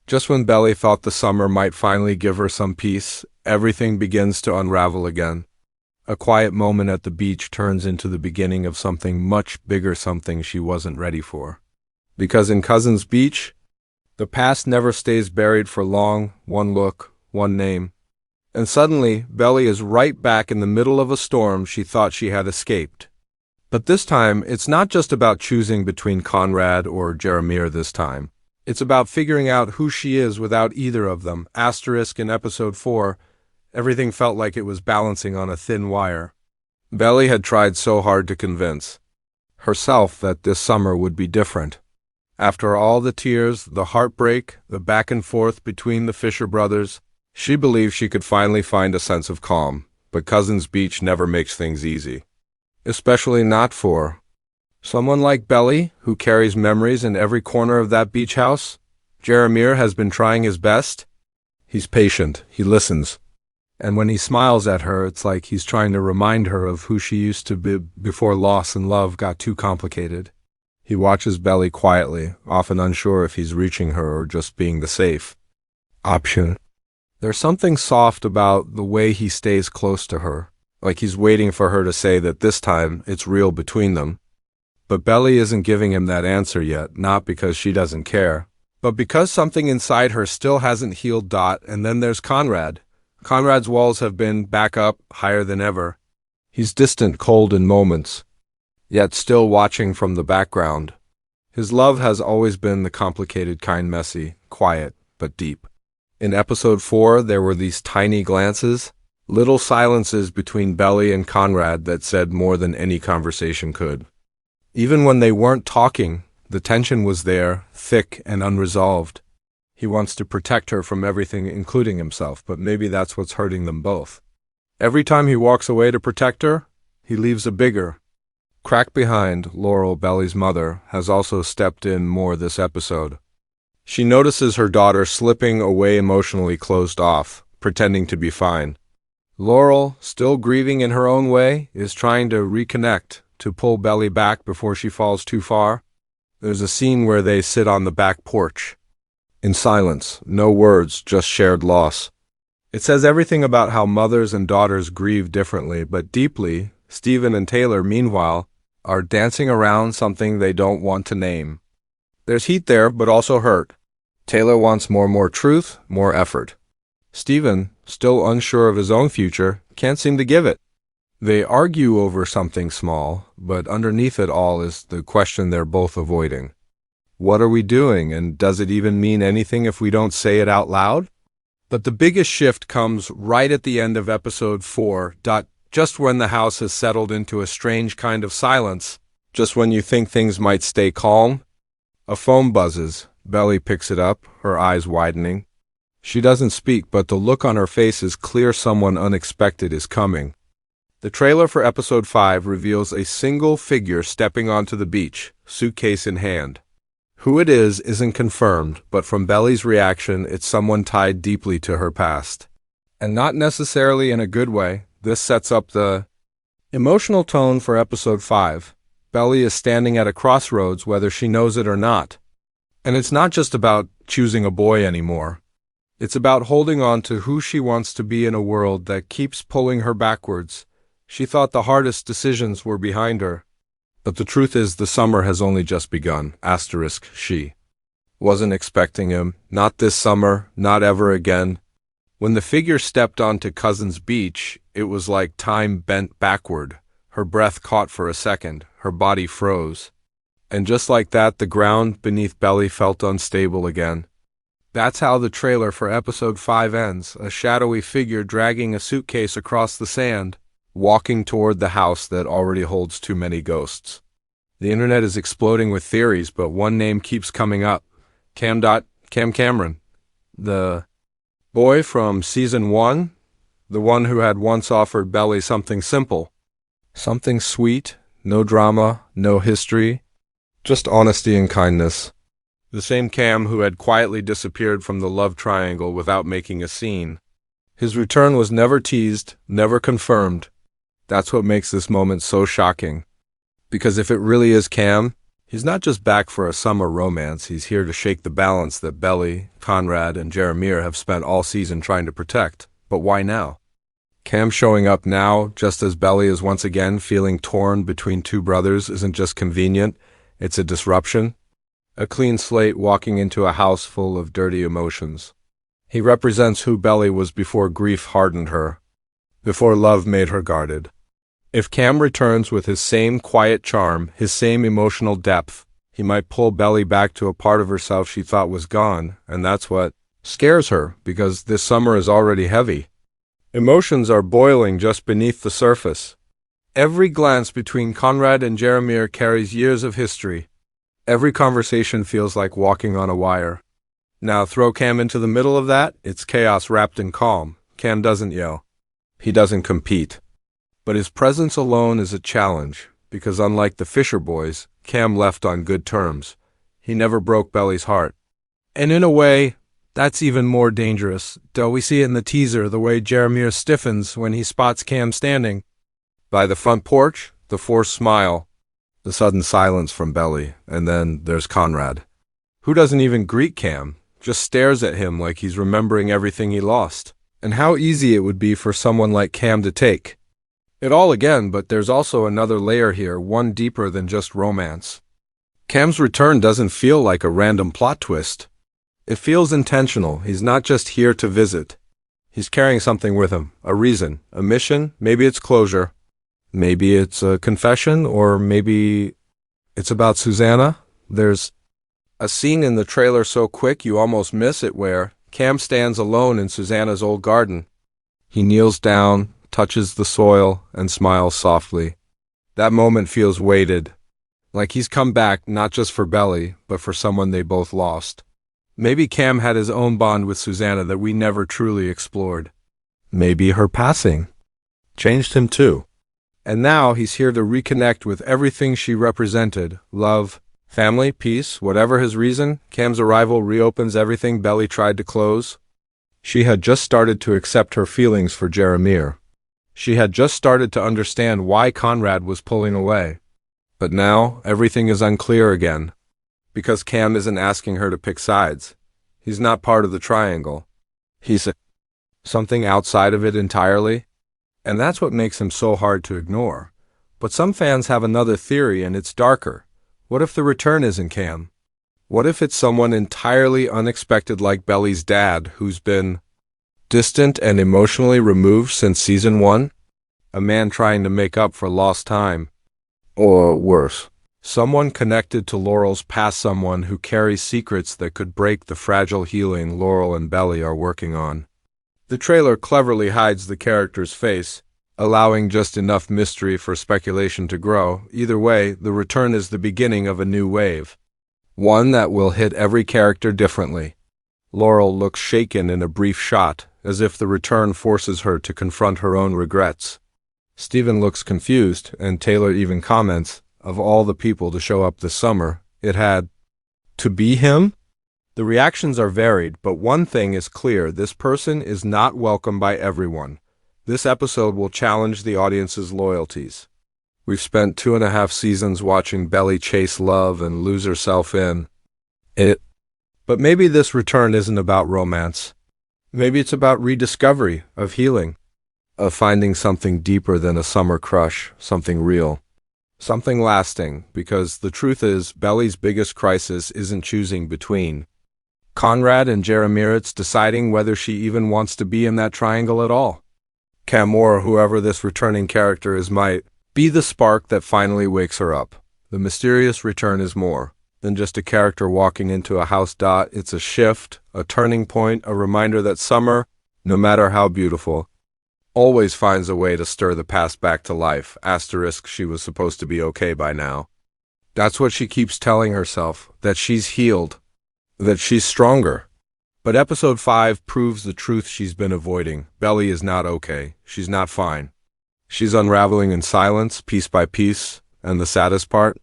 Just when Belly thought the summer might finally give her some peace, everything begins to unravel again. A quiet moment at the beach turns into the beginning of something much bigger, something she wasn't ready for. Because in Cousins Beach, the past never stays buried for long, one look, one name. And suddenly, Belly is right back in the middle of a storm she thought she had escaped. But this time, it's not just about choosing between Conrad or Jeremiah this time. It's about figuring out who she is without either of them. Asterisk in episode 4, everything felt like it was balancing on a thin wire. Belly had tried so hard to convince herself that this summer would be different. After all the tears, the heartbreak, the back and forth between the Fisher brothers, she believed she could finally find a sense of calm. But Cousins Beach never makes things easy. Especially not for someone like Belly, who carries memories in every corner of that beach house. Jeremiah has been trying his best. He's patient, he listens. And when he smiles at her, it's like he's trying to remind her of who she used to be before loss and love got too complicated. He watches Belly quietly, often unsure if he's reaching her or just being the safe option. There's something soft about the way he stays close to her, like he's waiting for her to say that this time it's real between them. But Belly isn't giving him that answer yet, not because she doesn't care, but because something inside her still hasn't healed. And then there's Conrad. Conrad's walls have been back up, higher than ever. He's distant, cold in moments, yet still watching from the background. His love has always been the complicated kind, messy, quiet, but deep. In episode 4, there were these tiny glances, little silences between Belly and Conrad that said more than any conversation could. Even when they weren't talking, the tension was there, thick and unresolved. He wants to protect her from everything, including himself, but maybe that's what's hurting them both. Every time he walks away to protect her, he leaves a bigger crack behind. Laurel, Belly's mother, has also stepped in more this episode. She notices her daughter slipping away, emotionally closed off, pretending to be fine. Laurel, still grieving in her own way, is trying to reconnect, to pull Belly back before she falls too far. There's a scene where they sit on the back porch, in silence, no words, just shared loss. It says everything about how mothers and daughters grieve differently, but deeply. Stephen and Taylor, meanwhile, are dancing around something they don't want to name. There's heat there, but also hurt. Taylor wants more truth, more effort. Stephen, still unsure of his own future, can't seem to give it. They argue over something small, but underneath it all is the question they're both avoiding. What are we doing, and does it even mean anything if we don't say it out loud? But the biggest shift comes right at the end of episode 4. Just when the house has settled into a strange kind of silence, just when you think things might stay calm, a phone buzzes. Belly picks it up, her eyes widening. She doesn't speak, but the look on her face is clear. Someone unexpected is coming. The trailer for episode 5 reveals a single figure stepping onto the beach, suitcase in hand. Who it is isn't confirmed, but from Belly's reaction, it's someone tied deeply to her past. And not necessarily in a good way. This sets up the emotional tone for episode 5. Belly is standing at a crossroads, whether she knows it or not. And it's not just about choosing a boy anymore. It's about holding on to who she wants to be in a world that keeps pulling her backwards. She thought the hardest decisions were behind her. But the truth is the summer has only just begun. Asterisk, she wasn't expecting him. Not this summer, not ever again. When the figure stepped onto Cousins Beach, it was like time bent backward. Her breath caught for a second. Her body froze. And just like that, the ground beneath Belly felt unstable again. That's how the trailer for episode 5 ends, a shadowy figure dragging a suitcase across the sand, walking toward the house that already holds too many ghosts. The internet is exploding with theories, but one name keeps coming up. Cam Cameron. The boy from season 1, the one who had once offered Belly something simple. Something sweet, no drama, no history, just honesty and kindness. The same Cam who had quietly disappeared from the love triangle without making a scene. His return was never teased, never confirmed. That's what makes this moment so shocking. Because if it really is Cam, He's not just back for a summer romance, he's here to shake the balance that Belly, Conrad, and Jeremiah have spent all season trying to protect. But why now? Cam showing up now, just as Belly is once again feeling torn between two brothers, isn't just convenient, it's a disruption. A clean slate walking into a house full of dirty emotions. He represents who Belly was before grief hardened her, before love made her guarded. If Cam returns with his same quiet charm, his same emotional depth, he might pull Belly back to a part of herself she thought was gone, and that's what scares her, because this summer is already heavy. Emotions are boiling just beneath the surface. Every glance between Conrad and Jeremiah carries years of history. Every conversation feels like walking on a wire. Now throw Cam into the middle of that, it's chaos wrapped in calm. Cam doesn't yell. He doesn't compete. But his presence alone is a challenge, because unlike the Fisher boys, Cam left on good terms. He never broke Belly's heart. And in a way, that's even more dangerous, though we see it in the teaser, the way Jeremiah stiffens when he spots Cam standing by the front porch, the forced smile, the sudden silence from Belly, and then there's Conrad, who doesn't even greet Cam, just stares at him like he's remembering everything he lost. And how easy it would be for someone like Cam to take it all again, but there's also another layer here, one deeper than just romance. Cam's return doesn't feel like a random plot twist. It feels intentional. He's not just here to visit. He's carrying something with him, a reason, a mission. Maybe it's closure. Maybe it's a confession, or maybe it's about Susannah. There's a scene in the trailer so quick you almost miss it where Cam stands alone in Susannah's old garden. He kneels down, touches the soil, and smiles softly. That moment feels weighted, like he's come back not just for Belly, but for someone they both lost. Maybe Cam had his own bond with Susannah that we never truly explored. Maybe her passing changed him too. And now he's here to reconnect with everything she represented: love, family, peace, whatever his reason. Cam's arrival reopens everything Belly tried to close. She had just started to accept her feelings for Jeremiah. She had just started to understand why Conrad was pulling away. But now, everything is unclear again. Because Cam isn't asking her to pick sides. He's not part of the triangle. He's something outside of it entirely. And that's what makes him so hard to ignore. But some fans have another theory, and it's darker. What if the return isn't Cam? What if it's someone entirely unexpected like Belly's dad, who's been distant and emotionally removed since season 1? A man trying to make up for lost time. Or worse, someone connected to Laurel's past, someone who carries secrets that could break the fragile healing Laurel and Belly are working on. The trailer cleverly hides the character's face, allowing just enough mystery for speculation to grow. Either way, the return is the beginning of a new wave. One that will hit every character differently. Laurel looks shaken in a brief shot, as if the return forces her to confront her own regrets. Steven looks confused, and Taylor even comments, of all the people to show up this summer, it had to be him? The reactions are varied, but one thing is clear: this person is not welcome by everyone. This episode will challenge the audience's loyalties. We've spent 2.5 seasons watching Belly chase love and lose herself in it. But maybe this return isn't about romance. Maybe it's about rediscovery, of healing, of finding something deeper than a summer crush, something real, something lasting, because the truth is, Belly's biggest crisis isn't choosing between Conrad and Jeremiah, it's deciding whether she even wants to be in that triangle at all. Cam, or whoever this returning character is, might be the spark that finally wakes her up. The mysterious return is more than just a character walking into a house. It's a shift, a turning point, a reminder that summer, no matter how beautiful, always finds a way to stir the past back to life. Asterisk, she was supposed to be okay by now. That's what she keeps telling herself, that she's healed, that she's stronger. But episode 5 proves the truth she's been avoiding. Belly is not okay. She's not fine. She's unraveling in silence, piece by piece, and the saddest part?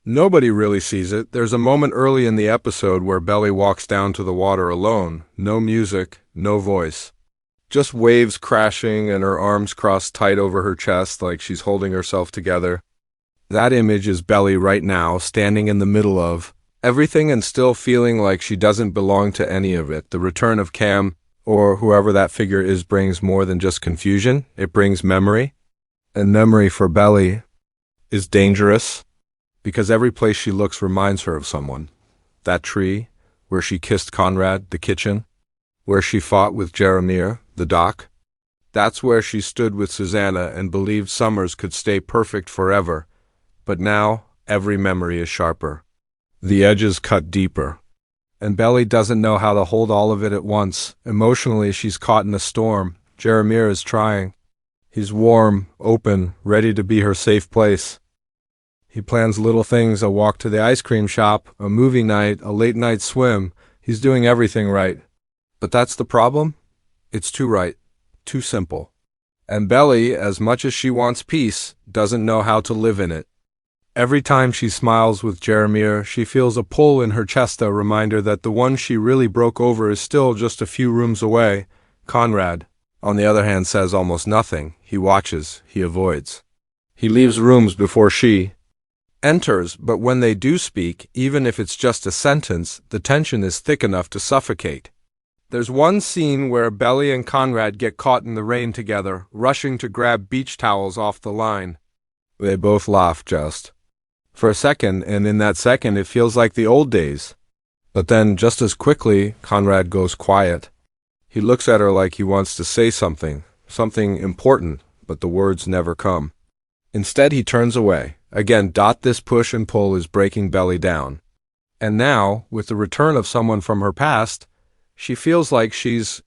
Nobody really sees it. There's a moment early in the episode where Belly walks down to the water alone. No music, no voice. Just waves crashing and her arms crossed tight over her chest like she's holding herself together. That image is Belly right now, standing in the middle of everything and still feeling like she doesn't belong to any of it. The return of Cam, or whoever that figure is, brings more than just confusion. It brings memory. And memory for Belly is dangerous because every place she looks reminds her of someone. That tree, where she kissed Conrad, the kitchen, where she fought with Jeremiah, the dock. That's where she stood with Susannah and believed summers could stay perfect forever. But now, every memory is sharper. The edges cut deeper. And Belly doesn't know how to hold all of it at once. Emotionally, she's caught in a storm. Jeremiah is trying. He's warm, open, ready to be her safe place. He plans little things, a walk to the ice cream shop, a movie night, a late night swim. He's doing everything right. But that's the problem. It's too right, too simple. And Belly, as much as she wants peace, doesn't know how to live in it. Every time she smiles with Jeremiah, she feels a pull in her chest, a reminder that the one she really broke over is still just a few rooms away. Conrad, on the other hand, says almost nothing. He watches, he avoids. He leaves rooms before she enters, but when they do speak, even if it's just a sentence, the tension is thick enough to suffocate. There's one scene where Belly and Conrad get caught in the rain together, rushing to grab beach towels off the line. They both laugh just for a second, and in that second it feels like the old days. But then, just as quickly, Conrad goes quiet. He looks at her like he wants to say something important, but the words never come. Instead, he turns away. Again, this push and pull is breaking Belly down. And now, with the return of someone from her past, she feels like she's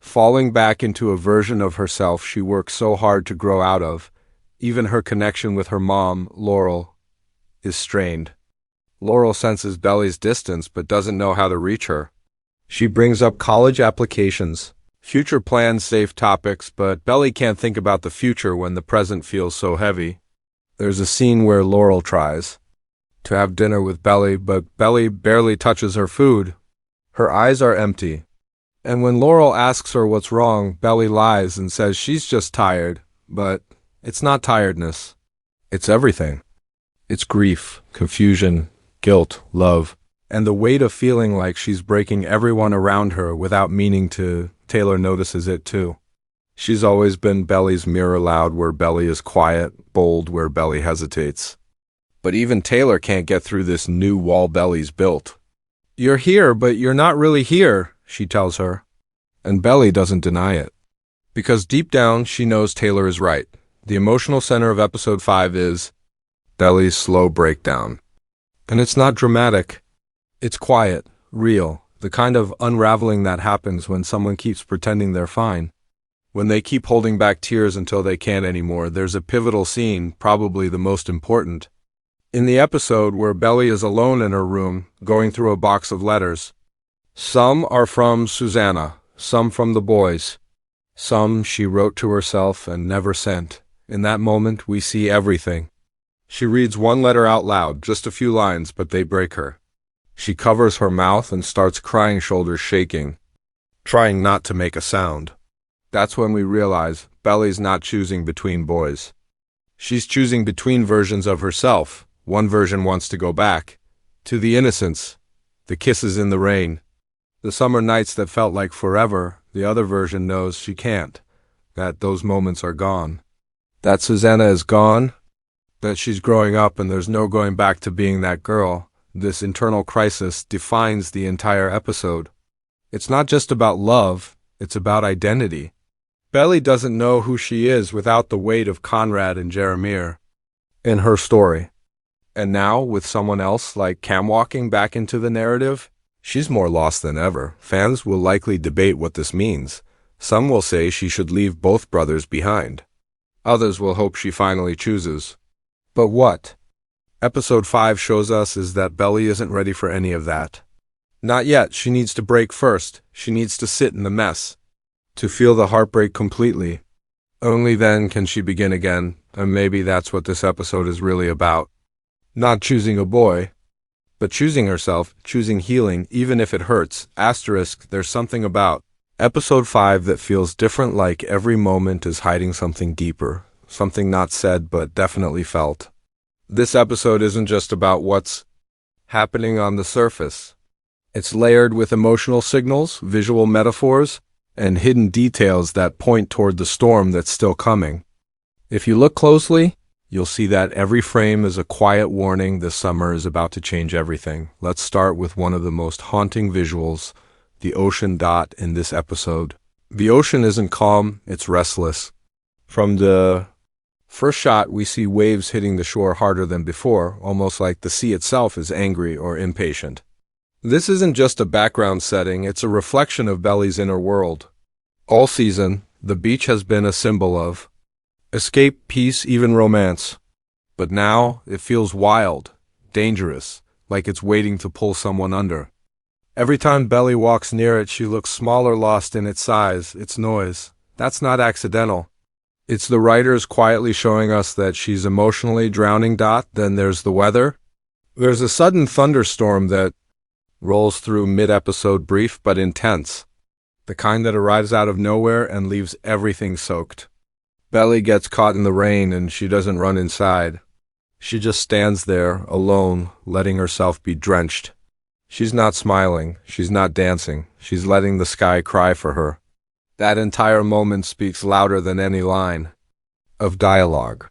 falling back into a version of herself she worked so hard to grow out of. Even her connection with her mom, Laurel, is strained. Laurel senses Belly's distance but doesn't know how to reach her. She brings up college applications, future plans, safe topics, but Belly can't think about the future when the present feels so heavy. There's a scene where Laurel tries to have dinner with Belly, but Belly barely touches her food. Her eyes are empty. And when Laurel asks her what's wrong, Belly lies and says she's just tired, but it's not tiredness. It's everything. It's grief, confusion, guilt, love, and the weight of feeling like she's breaking everyone around her without meaning to. Taylor notices it too. She's always been Belly's mirror, loud where Belly is quiet, bold where Belly hesitates. But even Taylor can't get through this new wall Belly's built. "You're here, but you're not really here," she tells her. And Belly doesn't deny it. Because deep down, she knows Taylor is right. The emotional center of episode 5 is Belly's slow breakdown. And it's not dramatic. It's quiet, real, the kind of unraveling that happens when someone keeps pretending they're fine. When they keep holding back tears until they can't anymore. There's a pivotal scene, probably the most important, in the episode where Belly is alone in her room, going through a box of letters. Some are from Susannah, some from the boys. Some she wrote to herself and never sent. In that moment, we see everything. She reads one letter out loud, just a few lines, but they break her. She covers her mouth and starts crying, shoulders shaking, trying not to make a sound. That's when we realize Belly's not choosing between boys. She's choosing between versions of herself. One version wants to go back to the innocence, the kisses in the rain, the summer nights that felt like forever. The other version knows she can't, that those moments are gone, that Susannah is gone, that she's growing up and there's no going back to being that girl. This internal crisis defines the entire episode. It's not just about love, it's about identity. Belly doesn't know who she is without the weight of Conrad and Jeremiah in her story. And now, with someone else like Cam walking back into the narrative, she's more lost than ever. Fans will likely debate what this means. Some will say she should leave both brothers behind. Others will hope she finally chooses. But what episode 5 shows us is that Belly isn't ready for any of that. Not yet. She needs to break first. She needs to sit in the mess, to feel the heartbreak completely. Only then can she begin again, and maybe that's what this episode is really about. Not choosing a boy, but choosing herself, choosing healing, even if it hurts. Asterisk, there's something about episode 5 that feels different, like every moment is hiding something deeper, something not said but definitely felt. This episode isn't just about what's happening on the surface. It's layered with emotional signals, visual metaphors, and hidden details that point toward the storm that's still coming. If you look closely, you'll see that every frame is a quiet warning this summer is about to change everything. Let's start with one of the most haunting visuals, the ocean dot in this episode. The ocean isn't calm, it's restless. From the first shot, we see waves hitting the shore harder than before, almost like the sea itself is angry or impatient. This isn't just a background setting, it's a reflection of Belly's inner world. All season, the beach has been a symbol of escape, peace, even romance. But now, it feels wild, dangerous, like it's waiting to pull someone under. Every time Belly walks near it, she looks smaller, lost in its size, its noise. That's not accidental. It's the writers quietly showing us that she's emotionally drowning. Then there's the weather. There's a sudden thunderstorm that rolls through mid-episode, brief but intense. The kind that arrives out of nowhere and leaves everything soaked. Belly gets caught in the rain and she doesn't run inside. She just stands there, alone, letting herself be drenched. She's not smiling, she's not dancing, she's letting the sky cry for her. That entire moment speaks louder than any line of dialogue.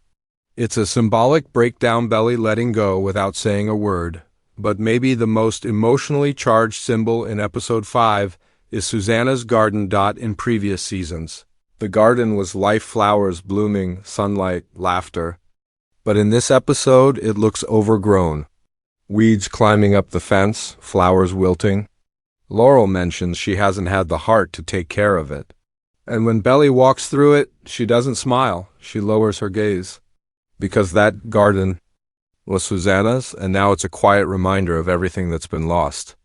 It's a symbolic breakdown, Belly letting go without saying a word. But maybe the most emotionally charged symbol in episode 5 is Susannah's garden. In previous seasons, the garden was life, flowers blooming, sunlight, laughter. But in this episode, it looks overgrown. Weeds climbing up the fence, flowers wilting. Laurel mentions she hasn't had the heart to take care of it. And when Belly walks through it, she doesn't smile, she lowers her gaze. Because that garden was Susannah's, and now it's a quiet reminder of everything that's been lost.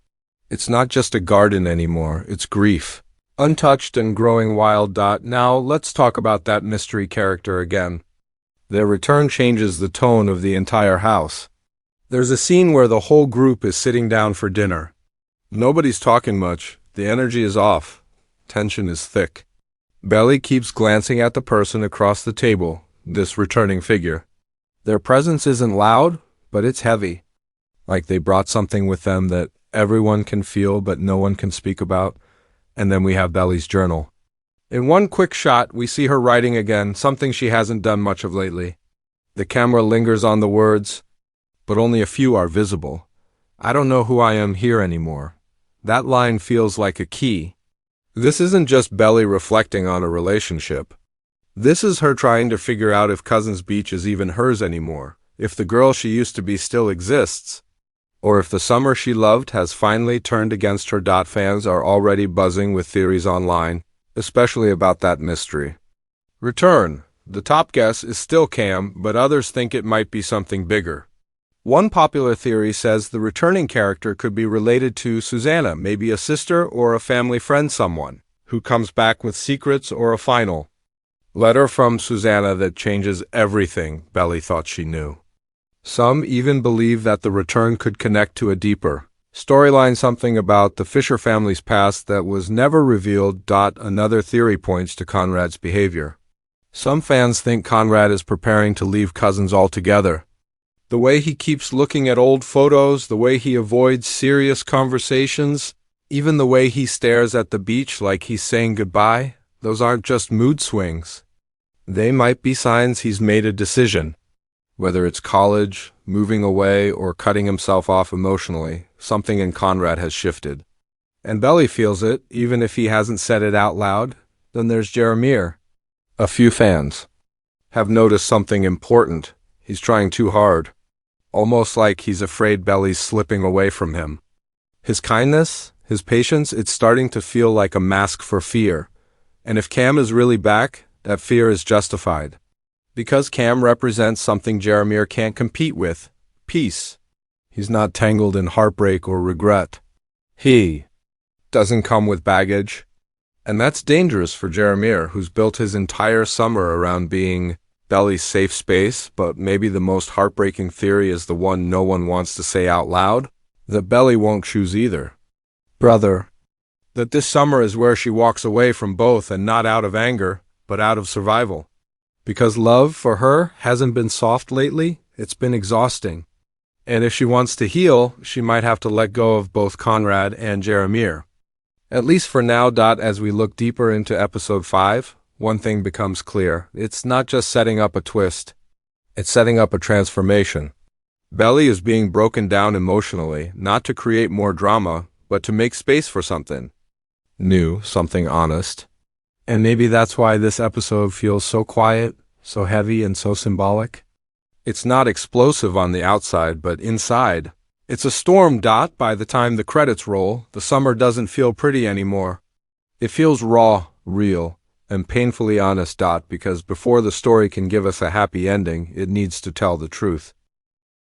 It's not just a garden anymore, it's grief. Untouched and growing wild. Now, let's talk about that mystery character again. Their return changes the tone of the entire house. There's a scene where the whole group is sitting down for dinner. Nobody's talking much, the energy is off, tension is thick. Belly keeps glancing at the person across the table, this returning figure. Their presence isn't loud, but it's heavy. Like they brought something with them that everyone can feel but no one can speak about. And then we have Belly's journal. In one quick shot, we see her writing again, something she hasn't done much of lately. The camera lingers on the words, but only a few are visible. I don't know who I am here anymore. That line feels like a key. This isn't just Belly reflecting on a relationship. This is her trying to figure out if Cousins Beach is even hers anymore, if the girl she used to be still exists, or if the summer she loved has finally turned against her. Fans are already buzzing with theories online, especially about that mystery. Return. The top guess is still Cam, but others think it might be something bigger. One popular theory says the returning character could be related to Susannah, maybe a sister or a family friend, someone who comes back with secrets or a final letter from Susannah that changes everything Belly thought she knew. Some even believe that the return could connect to a deeper storyline, something about the Fisher family's past that was never revealed. Another theory points to Conrad's behavior. Some fans think Conrad is preparing to leave Cousins altogether. The way he keeps looking at old photos, the way he avoids serious conversations, even the way he stares at the beach like he's saying goodbye, those aren't just mood swings. They might be signs he's made a decision. Whether it's college, moving away, or cutting himself off emotionally, something in Conrad has shifted. And Belly feels it, even if he hasn't said it out loud. Then there's Jeremiah. A few fans have noticed something important. He's trying too hard. Almost like he's afraid Belly's slipping away from him. His kindness, his patience, it's starting to feel like a mask for fear. And if Cam is really back, that fear is justified. Because Cam represents something Jeremiah can't compete with, peace. He's not tangled in heartbreak or regret. He doesn't come with baggage. And that's dangerous for Jeremiah, who's built his entire summer around being Belly's safe space. But maybe the most heartbreaking theory is the one no one wants to say out loud, that Belly won't choose either brother. That this summer is where she walks away from both, and not out of anger, but out of survival. Because love for her hasn't been soft lately, It's been exhausting. And if she wants to heal, she might have to let go of both Conrad and Jeremiah. At least for now. As we look deeper into episode 5, one thing becomes clear. It's not just setting up a twist. It's setting up a transformation. Belly is being broken down emotionally, not to create more drama, but to make space for something new, something honest. And maybe that's why this episode feels so quiet, so heavy, and so symbolic. It's not explosive on the outside, but inside. It's a storm. By the time the credits roll, the summer doesn't feel pretty anymore. It feels raw, real, and painfully honest. Because before the story can give us a happy ending, it needs to tell the truth.